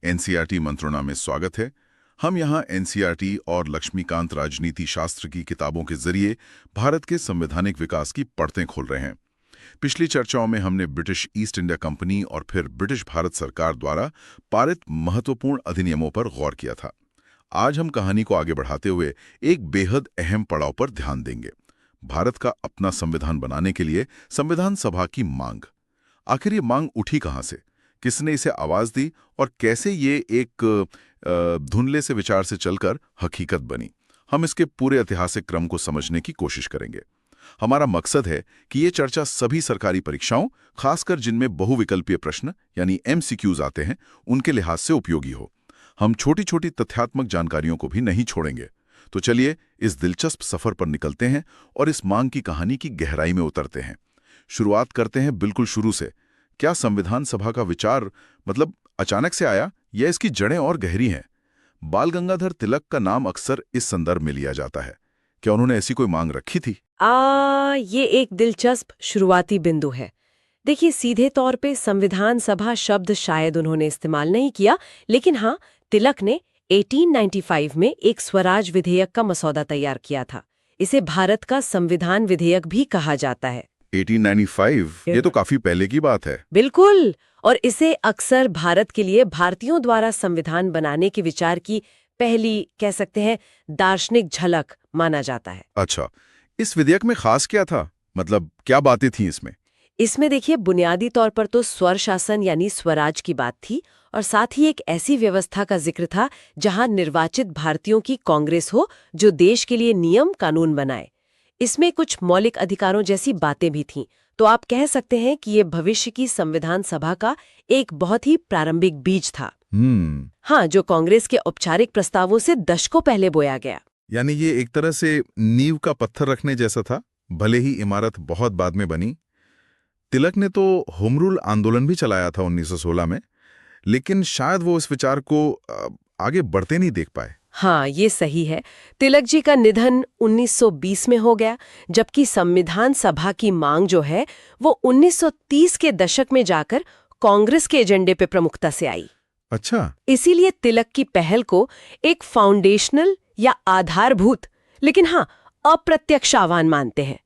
NCERT मंत्रणा में स्वागत है। हम यहाँ एनसीईआरटी और लक्ष्मीकांत राजनीति शास्त्र की किताबों के जरिए भारत के संवैधानिक विकास की परतें खोल रहे हैं। पिछली चर्चाओं में हमने ब्रिटिश ईस्ट इंडिया कंपनी और फिर ब्रिटिश भारत सरकार द्वारा पारित महत्वपूर्ण अधिनियमों पर गौर किया था। आज हम कहानी को आगे बढ़ाते हुए एक बेहद अहम पड़ाव पर ध्यान देंगे, भारत का अपना संविधान बनाने के लिए संविधान सभा की मांग। आखिर ये मांग उठी कहाँ से, किसने इसे आवाज दी और कैसे ये एक धुंधले से विचार से चलकर हकीकत बनी। हम इसके पूरे ऐतिहासिक क्रम को समझने की कोशिश करेंगे। हमारा मकसद है कि ये चर्चा सभी सरकारी परीक्षाओं, खासकर जिनमें बहुविकल्पीय प्रश्न यानी एमसीक्यूज आते हैं, उनके लिहाज से उपयोगी हो। हम छोटी छोटी तथ्यात्मक जानकारियों को भी नहीं छोड़ेंगे। तो चलिए इस दिलचस्प सफर पर निकलते हैं और इस मांग की कहानी की गहराई में उतरते हैं। शुरुआत करते हैं बिल्कुल शुरू से। क्या संविधान सभा का विचार अचानक से आया या इसकी जड़ें और गहरी हैं? बाल गंगाधर तिलक का नाम अक्सर इस संदर्भ में लिया जाता है। क्या उन्होंने ऐसी कोई मांग रखी थी? ये एक दिलचस्प शुरुआती बिंदु है। देखिए, सीधे तौर पे संविधान सभा शब्द शायद उन्होंने इस्तेमाल नहीं किया, लेकिन हाँ, तिलक ने 1895 में एक स्वराज विधेयक का मसौदा तैयार किया था। इसे भारत का संविधान विधेयक भी कहा जाता है। 1895? ये तो काफी पहले की बात है। बिल्कुल, और इसे अक्सर भारत के लिए भारतीयों द्वारा संविधान बनाने के विचार की पहली, कह सकते हैं, दार्शनिक झलक माना जाता है। अच्छा, इस विधेयक में खास क्या था? क्या बातें थीं इसमें? इसमें देखिए, बुनियादी तौर पर तो स्वर शासन यानी स्वराज की बात थी, और साथ ही एक ऐसी व्यवस्था का जिक्र था जहां निर्वाचित भारतीयों की कांग्रेस हो जो देश के लिए नियम कानून बनाए। इसमें कुछ मौलिक अधिकारों जैसी बातें भी थीं। तो आप कह सकते हैं कि ये भविष्य की संविधान सभा का एक बहुत ही प्रारंभिक बीज था। हाँ, जो कांग्रेस के औपचारिक प्रस्तावों से दशकों पहले बोया गया। यानी ये एक तरह से नींव का पत्थर रखने जैसा था, भले ही इमारत बहुत बाद में बनी। तिलक ने तो होम रूल आंदोलन भी चलाया था 1916 में, लेकिन शायद वो इस विचार को आगे बढ़ते नहीं देख पाए। हाँ, ये सही है। तिलक जी का निधन 1920 में हो गया, जबकि संविधान सभा की मांग जो है वो 1930 के दशक में जाकर कांग्रेस के एजेंडे पे प्रमुखता से आई। अच्छा, इसीलिए तिलक की पहल को एक फाउंडेशनल या आधारभूत, लेकिन हाँ, अप्रत्यक्ष आह्वान मानते हैं।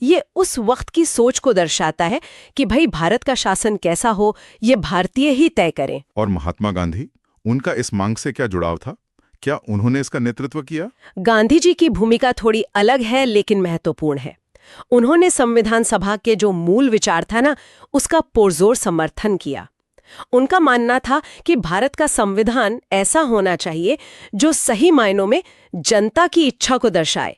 ये उस वक्त की सोच को दर्शाता है कि भाई, भारत का शासन कैसा हो ये भारतीय ही तय करें। और महात्मा गांधी, उनका इस मांग से क्या जुड़ाव था? क्या उन्होंने इसका नेतृत्व किया? गांधी जी की भूमिका थोड़ी अलग है, लेकिन महत्वपूर्ण है। उन्होंने संविधान सभा के जो मूल विचार था ना, उसका पुरजोर समर्थन किया। उनका मानना था कि भारत का संविधान ऐसा होना चाहिए जो सही मायनों में जनता की इच्छा को दर्शाए,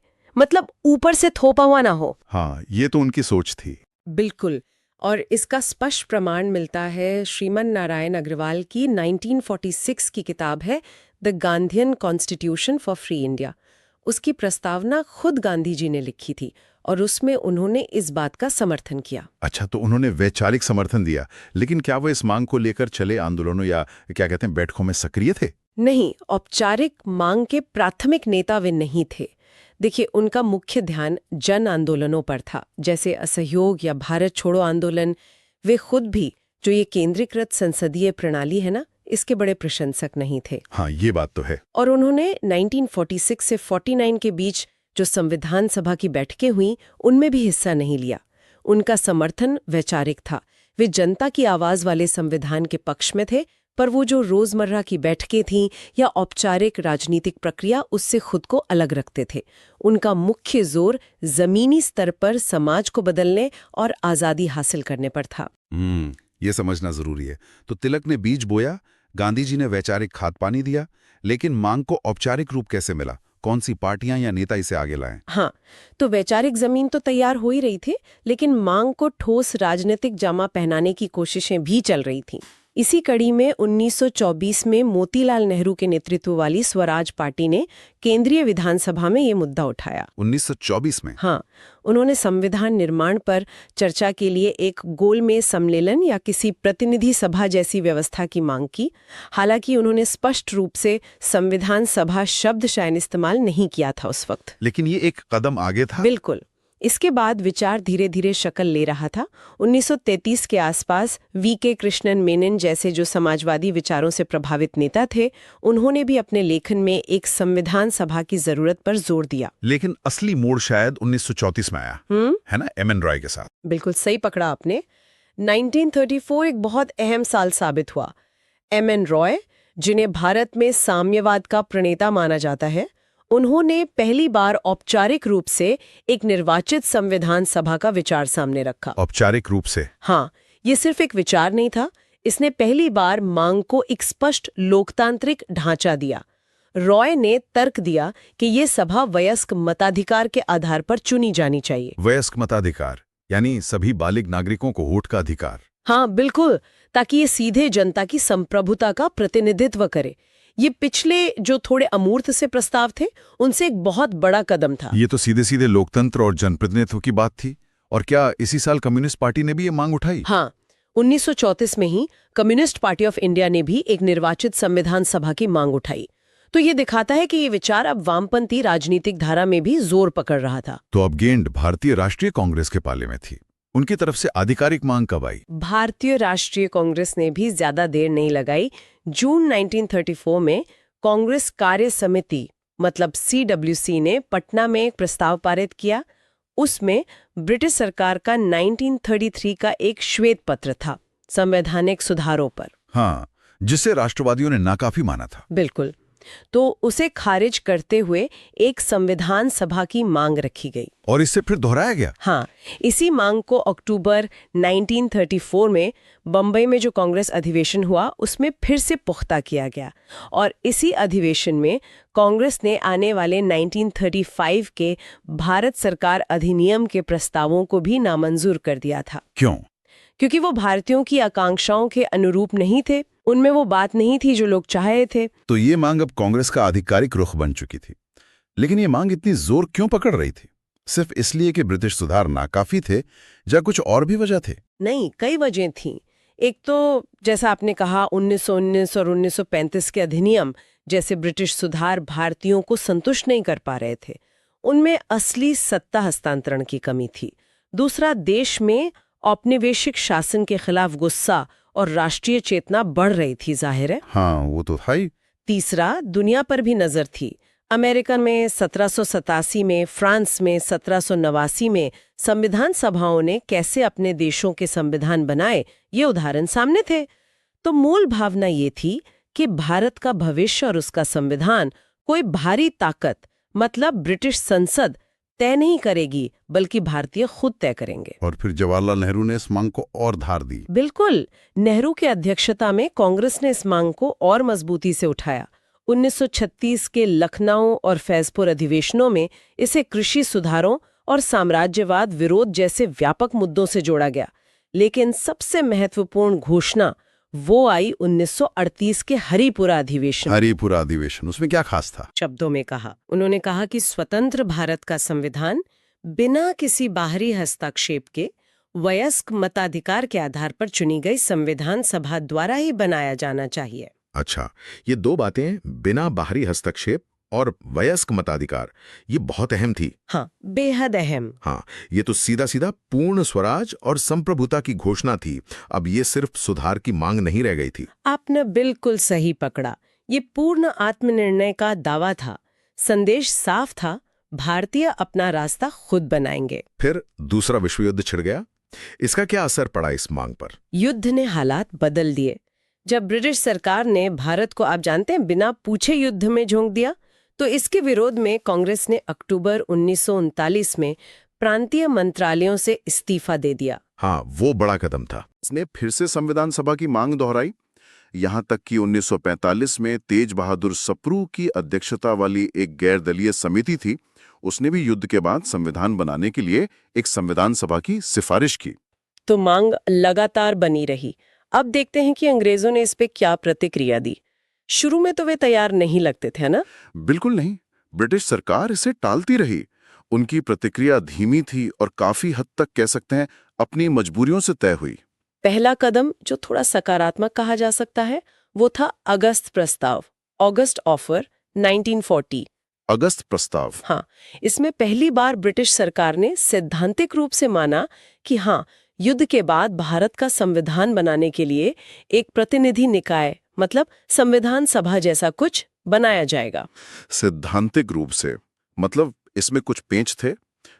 ऊपर से थोपा हुआ ना हो। हाँ, ये तो उनकी सोच थी। बिल्कुल, और इसका स्पष्ट प्रमाण मिलता है श्रीमन नारायण अग्रवाल की 1946 की किताब है the Gandhian constitution for free India. उसकी प्रस्तावना खुद गांधी जी ने लिखी थी और उसमें उन्होंने इस बात का समर्थन किया। अच्छा, तो उन्होंने वैचारिक समर्थन दिया, लेकिन क्या वो इस मांग को लेकर चले आंदोलनों या क्या कहते हैं बैठकों में सक्रिय थे? नहीं, औपचारिक मांग के प्राथमिक नेता वे नहीं थे। देखिए, उनका मुख्य ध्यान जन आंदोलनों पर था, जैसे असहयोग या भारत छोड़ो आंदोलन। वे खुद भी जो ये केंद्रीकृत संसदीय प्रणाली है ना, इसके बड़े प्रशंसक नहीं थे। हाँ, ये बात तो है। और उन्होंने 1946 से 49 के बीच जो संविधान सभा की बैठकें हुई, उनमें भी हिस्सा नहीं लिया। उनका समर्थन वैचारिक था। वे जनता की आवाज वाले संविधान के पक्ष में थे, पर वो जो रोजमर्रा की बैठकें थीं या औपचारिक राजनीतिक प्रक्रिया, उससे खुद को अलग रखते थे। उनका मुख्य जोर जमीनी स्तर पर समाज को बदलने और आजादी हासिल करने पर था। ये समझना जरूरी है। तो तिलक ने बीज बोया, गांधी जी ने वैचारिक खाद पानी दिया, लेकिन मांग को औपचारिक रूप कैसे मिला? कौन सी पार्टियां या नेता इसे आगे लाएं? हाँ, तो वैचारिक जमीन तो तैयार हो ही रही थी, लेकिन मांग को ठोस राजनीतिक जामा पहनाने की कोशिशें भी चल रही थीं। इसी कड़ी में 1924 में मोतीलाल नेहरू के नेतृत्व वाली स्वराज पार्टी ने केंद्रीय विधानसभा में ये मुद्दा उठाया। 1924 में? हाँ, उन्होंने संविधान निर्माण पर चर्चा के लिए एक गोलमेज सम्मेलन या किसी प्रतिनिधि सभा जैसी व्यवस्था की मांग की। हालांकि उन्होंने स्पष्ट रूप से संविधान सभा शब्द शायद इस्तेमाल नहीं किया था उस वक्त, लेकिन ये एक कदम आगे था। बिल्कुल। इसके बाद विचार धीरे धीरे शक्ल ले रहा था। 1933 के आसपास वी.के. कृष्णन मेनन जैसे जो समाजवादी विचारों से प्रभावित नेता थे, उन्होंने भी अपने लेखन में एक संविधान सभा की जरूरत पर जोर दिया। लेकिन असली मोड़ शायद 1934 में आया, है ना, एम.एन. रॉय के साथ। बिल्कुल सही पकड़ा आपने। 1934 एक बहुत अहम साल साबित हुआ। एम.एन. रॉय, जिन्हें भारत में साम्यवाद का प्रणेता माना जाता है, उन्होंने पहली बार औपचारिक रूप से एक निर्वाचित संविधान सभा का विचार सामने रखा। औपचारिक रूप से? हाँ, ये सिर्फ एक विचार नहीं था, इसने पहली बार मांग को एक स्पष्ट लोकतांत्रिक ढांचा दिया। रॉय ने तर्क दिया कि ये सभा वयस्क मताधिकार के आधार पर चुनी जानी चाहिए। वयस्क मताधिकार यानी सभी बालिग नागरिकों को वोट का अधिकार? हाँ बिल्कुल, ताकि ये सीधे जनता की संप्रभुता का प्रतिनिधित्व करे। ये पिछले जो थोड़े अमूर्त से प्रस्ताव थे, उनसे एक बहुत बड़ा कदम था। ये तो सीधे सीधे लोकतंत्र और जनप्रतिनिधित्व की बात थी। और क्या इसी साल कम्युनिस्ट पार्टी ने भी ये मांग उठाई? हाँ, 1934 में ही कम्युनिस्ट पार्टी ऑफ इंडिया ने भी एक निर्वाचित संविधान सभा की मांग उठाई। तो ये दिखाता है कि ये विचार अब वामपंथी राजनीतिक धारा में भी जोर पकड़ रहा था। तो अब गेंद भारतीय राष्ट्रीय कांग्रेस के पाले में थी। उनकी तरफ से आधिकारिक मांग कब आई? भारतीय राष्ट्रीय कांग्रेस ने भी ज्यादा देर नहीं लगाई। जून 1934 में कांग्रेस कार्य समिति मतलब CWC ने पटना में एक प्रस्ताव पारित किया। उसमें ब्रिटिश सरकार का 1933 का एक श्वेत पत्र था संवैधानिक सुधारों पर। हाँ, जिसे राष्ट्रवादियों ने नाकाफी माना था। बिल्कुल। तो उसे खारिज करते हुए एक संविधान सभा की मांग रखी गई। और इससे फिर दोहराया गया? हाँ, इसी मांग को अक्टूबर 1934 में बंबई में जो कांग्रेस अधिवेशन हुआ, उसमें फिर से पुख्ता किया गया। और इसी अधिवेशन में कांग्रेस ने आने वाले 1935 के भारत सरकार अधिनियम के प्रस्तावों को भी नामंजूर कर दिया था। क्यों? क्योंकि वो भारतीयों की आकांक्षाओं के अनुरूप नहीं थे, उनमें वो बात नहीं थी जो लोग चाहे थे। तो ये मांग अब कांग्रेस का आधिकारिक रुख बन चुकी थी। लेकिन ये मांग इतनी जोर क्यों पकड़ रही थी? सिर्फ इसलिए कि ब्रिटिश सुधार नाकाफी थे या कुछ और भी वजह थे? नहीं, कई वजह थीं। एक तो जैसा आपने कहा 1919 और 1935 के अधिनियम जैसे ब्रिटिश सुधार भारतीयों को संतुष्ट नहीं कर पा रहे थे। उनमें असली सत्ता हस्तांतरण की कमी थी। दूसरा, देश में औपनिवेशिक शासन के खिलाफ गुस्सा और राष्ट्रीय चेतना बढ़ रही थी, जाहिर है। हाँ, वो तो था ही। तीसरा, दुनिया पर भी नजर थी। अमेरिका में 1787 में, फ्रांस में 1789 में संविधान सभाओं ने कैसे अपने देशों के संविधान बनाए, ये उदाहरण सामने थे। तो मूल भावना ये थी कि भारत का भविष्य और उसका संविधान कोई भारी ताकत मतलब ब्रिटिश संसद तय नहीं करेगी, बल्कि भारतीय खुद तय करेंगे। और फिर जवाहरलाल नेहरू ने इस मांग को और धार दी। बिल्कुल, नेहरू की अध्यक्षता में कांग्रेस ने इस मांग को और मजबूती से उठाया। 1936 के लखनऊ और फैजपुर अधिवेशनों में इसे कृषि सुधारों और साम्राज्यवाद विरोध जैसे व्यापक मुद्दों से जोड़ा गया। लेकिन सबसे महत्वपूर्ण घोषणा वो आई 1938 के हरिपुरा अधिवेशन। हरिपुरा अधिवेशन, उसमें क्या खास था? शब्दों में कहा, उन्होंने कहा कि स्वतंत्र भारत का संविधान बिना किसी बाहरी हस्तक्षेप के वयस्क मताधिकार के आधार पर चुनी गई संविधान सभा द्वारा ही बनाया जाना चाहिए। अच्छा, ये दो बातें, बिना बाहरी हस्तक्षेप और वयस्क मताधिकार, ये बहुत अहम थी। हाँ, बेहद अहम। हाँ, ये तो सीधा सीधा पूर्ण स्वराज और संप्रभुता की घोषणा थी। अब ये सिर्फ सुधार की मांग नहीं रह गई थी। आपने बिल्कुल सही पकड़ा। ये पूर्ण आत्मनिर्णय का दावा था। संदेश साफ था, भारतीय अपना रास्ता खुद बनाएंगे। फिर दूसरा विश्व युद्ध छिड़ गया। इसका क्या असर पड़ा इस मांग पर? युद्ध ने हालात बदल दिए। जब ब्रिटिश सरकार ने भारत को, आप जानते हैं, बिना पूछे युद्ध में झोंक दिया, तो इसके विरोध में कांग्रेस ने अक्टूबर 1939 में प्रांतीय मंत्रालयों से इस्तीफा दे दिया। हाँ, वो बड़ा कदम था। इसने फिर से संविधान सभा की मांग दोहराई। यहां तक कि 1945 में तेज बहादुर सप्रू की अध्यक्षता वाली एक गैर दलीय समिति थी, उसने भी युद्ध के बाद संविधान बनाने के लिए एक संविधान सभा की सिफारिश की। तो मांग लगातार बनी रही। अब देखते हैं कि अंग्रेजों ने इस पे क्या प्रतिक्रिया दी। शुरू में तो वे तैयार नहीं लगते थे, ना? बिल्कुल नहीं। ब्रिटिश सरकार इसे टालती रही। उनकी प्रतिक्रिया धीमी थी और काफी हद तक कह सकते हैं अपनी मजबूरियों से तय हुई। पहला कदम जो थोड़ा सकारात्मक कहा जा सकता है, वो था अगस्त प्रस्ताव, ऑगस्ट ऑफर 1940। अगस्त प्रस्ताव। हाँ, इसमें पहली बार ब्रिटिश सरकार ने सैद्धांतिक रूप से माना कि हाँ, युद्ध के बाद भारत का संविधान बनाने के लिए एक प्रतिनिधि निकाय मतलब संविधान सभा जैसा कुछ बनाया जाएगा। सैद्धांतिक रूप से मतलब इसमें कुछ पेंच थे,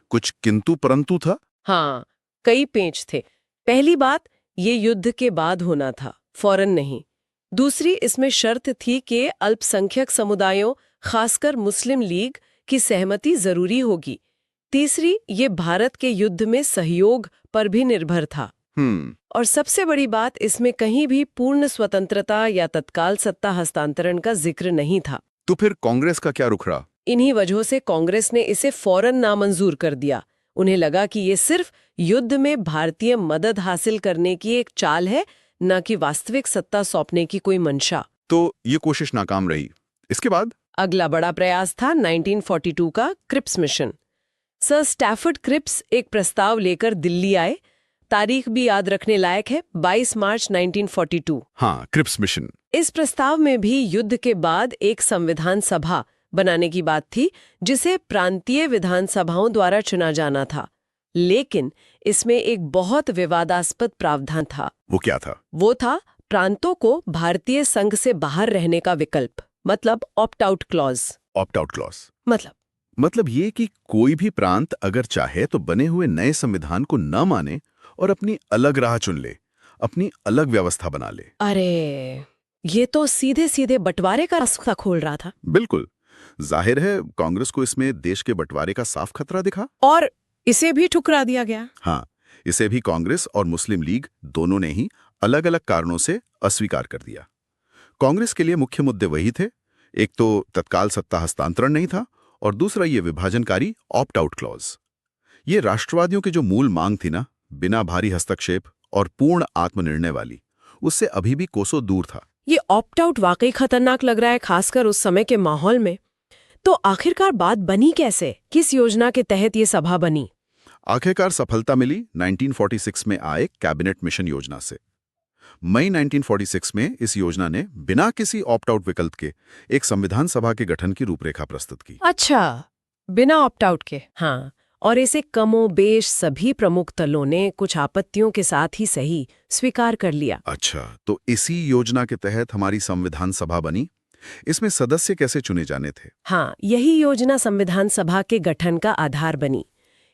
कुछ किंतु परंतु था। हाँ, कई पेंच थे। पहली बात, ये युद्ध के बाद होना था, फौरन नहीं। दूसरी, इसमें शर्त थी कि अल्पसंख्यक समुदायों, खासकर मुस्लिम लीग की सहमति जरूरी होगी। तीसरी, ये भारत के युद्ध में सहयोग पर भी निर्भर था। और सबसे बड़ी बात, इसमें कहीं भी पूर्ण स्वतंत्रता या तत्काल सत्ता हस्तांतरण का जिक्र नहीं था। तो फिर कांग्रेस का क्या रुख रहा? इन्हीं वजहों से कांग्रेस ने इसे फौरन नामंजूर कर दिया। उन्हें लगा कि ये सिर्फ युद्ध में भारतीय मदद हासिल करने की एक चाल है, न कि वास्तविक सत्ता सौंपने की कोई मंशा। तो ये कोशिश नाकाम रही। इसके बाद अगला बड़ा प्रयास था 1942 का Cripps mission. Sir Stafford Cripps एक प्रस्ताव लेकर दिल्ली आए। तारीख भी याद रखने लायक है, 22 मार्च 1942। हाँ, क्रिप्स मिशन। इस प्रस्ताव में भी युद्ध के बाद एक संविधान सभा बनाने की बात थी, जिसे प्रांतीय विधानसभाओं द्वारा चुना जाना था। लेकिन इसमें एक बहुत विवादास्पद प्रावधान था। वो क्या था? वो था प्रांतों को भारतीय संघ से बाहर रहने का विकल्प, मतलब opt out clause. Opt out clause मतलब ये कि कोई भी प्रांत अगर चाहे तो बने हुए नए संविधान को न माने और अपनी अलग राह चुन ले, अपनी अलग व्यवस्था बना ले। अरे, ये तो सीधे सीधे बंटवारे का रास्ता खोल रहा था। बिल्कुल। जाहिर है कांग्रेस को इसमें देश के बंटवारे का साफ खतरा दिखा और इसे भी ठुकरा दिया गया। हाँ, इसे भी कांग्रेस और मुस्लिम लीग दोनों ने ही अलग अलग कारणों से अस्वीकार कर दिया। कांग्रेस के लिए मुख्य मुद्दे वही थे, एक तो तत्काल सत्ता हस्तांतरण नहीं था और दूसरा ये विभाजनकारी ऑप्ट आउट क्लॉज। ये राष्ट्रवादियों की जो मूल मांग थी ना, बिना भारी हस्तक्षेप और पूर्ण आत्मनिर्णय वाली, उससे अभी भी कोसों दूर था। ये ऑप्ट आउट वाकई खतरनाक लग रहा है, खासकर उस समय के माहौल में। तो आखिरकार बात बनी कैसे? किस योजना के तहत ये सभा बनी? आखिरकार सफलता मिली 1946 में आए कैबिनेट मिशन योजना से। मई 1946 में इस योजना ने बिना किसी ऑप्ट आउट विकल्प के एक संविधान सभा के गठन की रूपरेखा प्रस्तुत की। अच्छा, बिना ऑप्ट आउट के। हाँ, और इसे कमोबेश सभी प्रमुख दलों ने कुछ आपत्तियों के साथ ही सही स्वीकार कर लिया। अच्छा, तो इसी योजना के तहत हमारी संविधान सभा बनी। इसमें सदस्य कैसे चुने जाने थे? हाँ, यही योजना संविधान सभा के गठन का आधार बनी।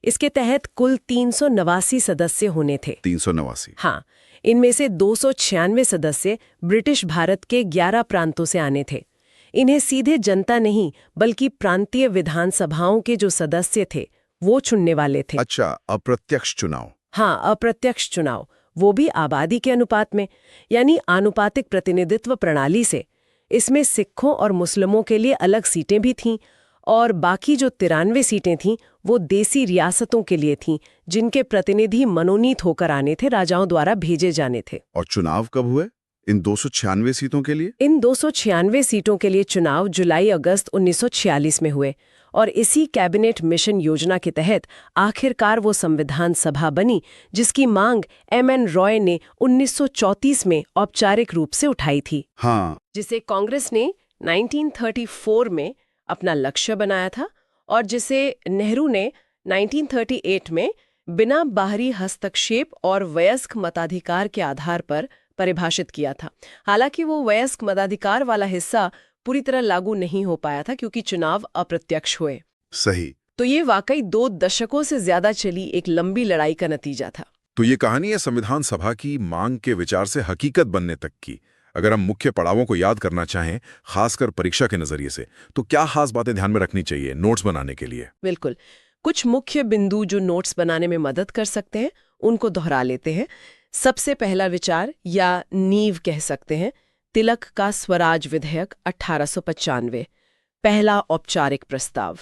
इसके तहत कुल 389 सदस्य होने थे। 389। हाँ, इनमें से 296 सदस्य ब्रिटिश भारत के 11 प्रांतों से आने थे। इन्हें सीधे जनता नहीं, बल्कि प्रांतीय विधानसभाओं के जो सदस्य थे वो चुनने वाले थे। अच्छा, अप्रत्यक्ष चुनाव। हाँ, अप्रत्यक्ष चुनाव, वो भी आबादी के अनुपात में, यानी आनुपातिक प्रतिनिधित्व प्रणाली से। इसमें सिखों और मुस्लिमों के लिए अलग सीटें भी थीं और बाकी जो 93 सीटें थीं वो देसी रियासतों के लिए थीं, जिनके प्रतिनिधि मनोनीत होकर आने थे, राजाओं द्वारा भेजे जाने थे। और चुनाव कब हुए इन 296 सीटों के लिए? इन 296 सीटों के लिए चुनाव जुलाई-अगस्त 1946 में हुए और इसी कैबिनेट मिशन योजना के तहत आखिरकार वो संविधान सभा बनी, जिसकी मांग एमएन रॉय ने 1934 में औपचारिक रूप से उठाई थी। हाँ, जिसे कांग्रेस ने 1934 में अपना लक्ष्य बनाया था और जिसे नेहरू ने 1938 में बिना बाहरी हस्तक्षेप और वयस्क मताधिकार के आधार पर परिभाषित किया था। हालांकि वो वयस्क मताधिकार वाला हिस्सा पूरी तरह लागू नहीं हो पाया था क्योंकि चुनाव अप्रत्यक्ष हुए। सही। तो ये वाकई 2 दशकों से ज्यादा चली एक लंबी लड़ाई का नतीजा था। तो ये कहानी है संविधान सभा की मांग के विचार से हकीकत बनने तक की। अगर हम मुख्य पड़ावों को याद करना चाहें, खासकर परीक्षा के नजरिए से, तो क्या खास बातें ध्यान में रखनी चाहिए नोट्स बनाने के लिए? बिल्कुल, कुछ मुख्य बिंदु जो नोट्स बनाने में मदद कर सकते हैं उनको दोहरा लेते हैं। सबसे पहला विचार या नींव कह सकते हैं, तिलक का स्वराज विधेयक 1895, पहला औपचारिक प्रस्ताव,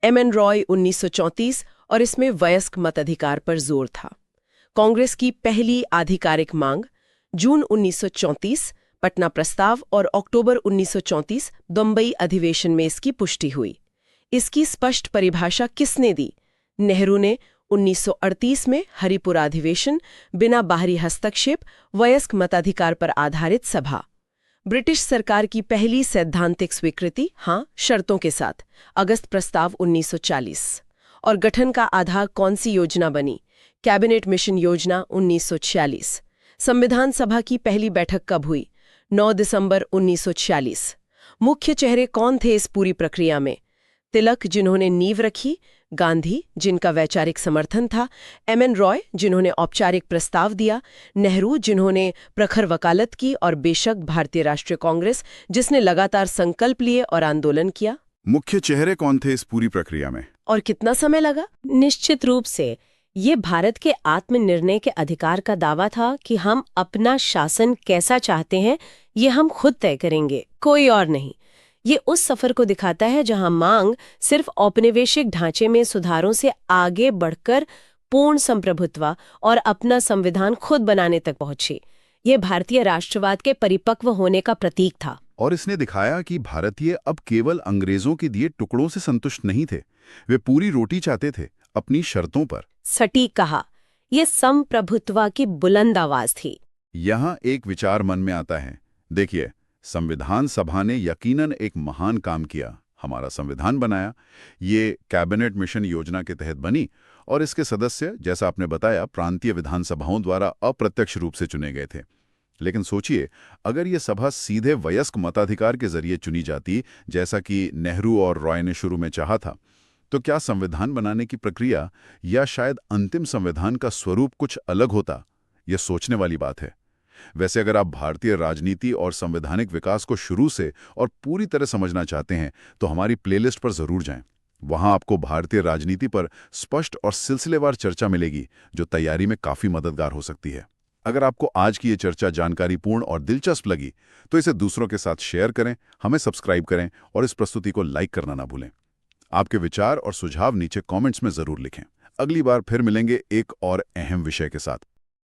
एमएन रॉय 1934, और इसमें वयस्क मताधिकार पर जोर था। कांग्रेस की पहली आधिकारिक मांग, जून 1934 पटना प्रस्ताव और अक्टूबर 1934 बंबई अधिवेशन में इसकी पुष्टि हुई। इसकी स्पष्ट परिभाषा किसने दी? नेहरू ने 1938 में हरिपुरा अधिवेशन, बिना बाहरी हस्तक्षेप, वयस्क मताधिकार पर आधारित सभा। ब्रिटिश सरकार की पहली सैद्धांतिक स्वीकृति, हाँ, शर्तों के साथ, अगस्त प्रस्ताव 1940। और गठन का आधार कौन सी योजना बनी? कैबिनेट मिशन योजना 1946। संविधान सभा की पहली बैठक कब हुई? 9 दिसंबर 1946। मुख्य चेहरे कौन थे इस पूरी प्रक्रिया में? तिलक, जिन्होंने नींव रखी, गांधी, जिनका वैचारिक समर्थन था, एम.एन. रॉय, जिन्होंने औपचारिक प्रस्ताव दिया, नेहरू, जिन्होंने प्रखर वकालत की, और बेशक भारतीय राष्ट्रीय कांग्रेस, जिसने लगातार संकल्प लिए और आंदोलन किया। मुख्य चेहरे कौन थे इस पूरी प्रक्रिया में? और कितना समय लगा? निश्चित रूप से ये भारत के आत्मनिर्णय के अधिकार का दावा था कि हम अपना शासन कैसा चाहते हैं ये हम खुद तय करेंगे, कोई और नहीं। ये उस सफर को दिखाता है जहां मांग सिर्फ औपनिवेशिक ढांचे में सुधारों से आगे बढ़कर पूर्ण संप्रभुत्व और अपना संविधान खुद बनाने तक पहुंची। ये भारतीय राष्ट्रवाद के परिपक्व होने का प्रतीक था। और इसने दिखाया कि भारतीय अब केवल अंग्रेजों के दिए टुकड़ों से संतुष्ट नहीं थे, वे पूरी रोटी चाहते थे, अपनी शर्तों पर। सटीक कहा, ये संप्रभुत्व की बुलंद आवाज थी। यहाँ एक विचार मन में आता है। देखिए, संविधान सभा ने यकीनन एक महान काम किया, हमारा संविधान बनाया। ये कैबिनेट मिशन योजना के तहत बनी और इसके सदस्य, जैसा आपने बताया, प्रांतीय विधानसभाओं द्वारा अप्रत्यक्ष रूप से चुने गए थे। लेकिन सोचिए, अगर ये सभा सीधे वयस्क मताधिकार के जरिए चुनी जाती, जैसा कि नेहरू और रॉय ने शुरू में चाहा था, तो क्या संविधान बनाने की प्रक्रिया या शायद अंतिम संविधान का स्वरूप कुछ अलग होता? यह सोचने वाली बात है। वैसे अगर आप भारतीय राजनीति और संवैधानिक विकास को शुरू से और पूरी तरह समझना चाहते हैं तो हमारी प्लेलिस्ट पर जरूर जाएं। वहां आपको भारतीय राजनीति पर स्पष्ट और सिलसिलेवार चर्चा मिलेगी, जो तैयारी में काफी मददगार हो सकती है। अगर आपको आज की ये चर्चा जानकारीपूर्ण और दिलचस्प लगी तो इसे दूसरों के साथ शेयर करें, हमें सब्सक्राइब करें और इस प्रस्तुति को लाइक करना ना भूलें। आपके विचार और सुझाव नीचे कमेंट्स में जरूर लिखें। अगली बार फिर मिलेंगे एक और अहम विषय के साथ।